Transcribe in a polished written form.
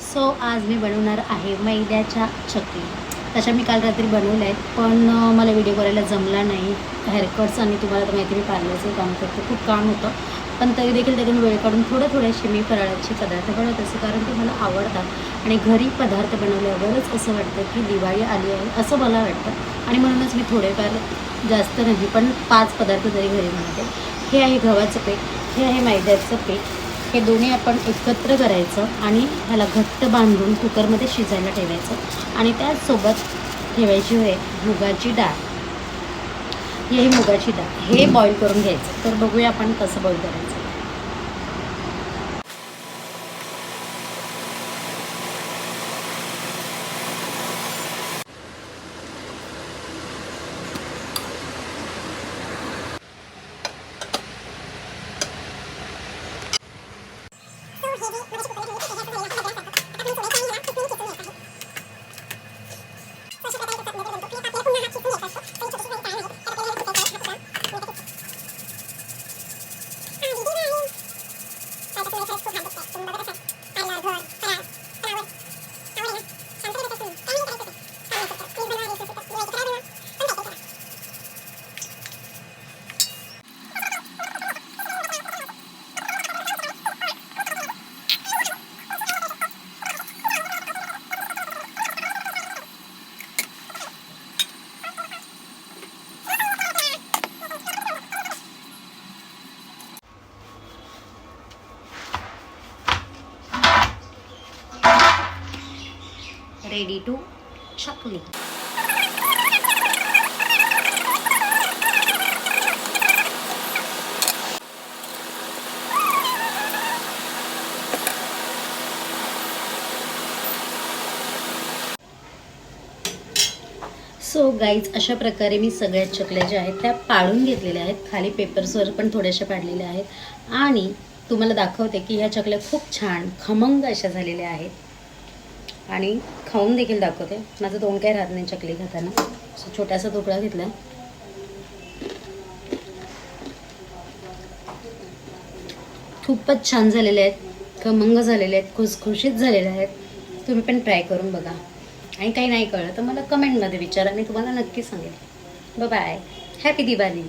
So आज मी बनवणार आहे मैद्याच्या चकली. तशा मी काल रात्री बनवल्या आहेत, पण मला व्हिडिओ करायला जमला नाही. हेअरकट्स आणि तुम्हाला तर माहिती मी पार्लरचं काम करते, खूप काम होतं. पण तरी देखील त्यातून वेळ काढून थोडेसे मी फराळाचे पदार्थ बनवत असते, कारण ते मला आवडतात. आणि घरी पदार्थ बनवल्यावरच असं वाटतं की दिवाळी आली आहे असं मला वाटतं. आणि म्हणूनच मी थोडेफार, जास्त नाही पण 5 पदार्थ तरी घरी बनवते. हे आहे गव्हाचं पीठ, हे आहे मैद्याचं पीठ. हे दोन्ही आपण एकत्र करायचं आणि ह्याला घट्ट बांधून कुकरमध्ये शिजायला ठेवायचं. आणि त्याचसोबत ठेवायची आहे मुगाची डाळ. ही मुगाची डाळ हे बॉईल करून घ्यायचं. तर बघूया आपण कसं बॉईल करायचं. Ready to chakli. So guys, अशा प्रकारे मी सगळ्या चकल्या ज्या आहेत त्या पाडून घेतलेल्या आहेत. खाली पेपर्सवर पण थोड्याशा पाडलेल्या आहेत. आणि तुम्हाला दाखवते की ह्या चकल्या खूप छान खमंग अशा झालेल्या आहेत. आणि खाऊन देखील दाखवते. माझं तोंड काही राहत नाही चकली खाताना. छोटासा तुकडा घेतला. खूपच छान झालेले आहेत, खमंग झालेले आहेत, खुसखुशीत झालेले आहेत. तुम्ही पण ट्राय करून बघा. आणि काही नाही कळलं तर मला कमेंटमध्ये विचारा, मी तुम्हाला नक्की सांगेल. बाय. हॅपी दिवाळी.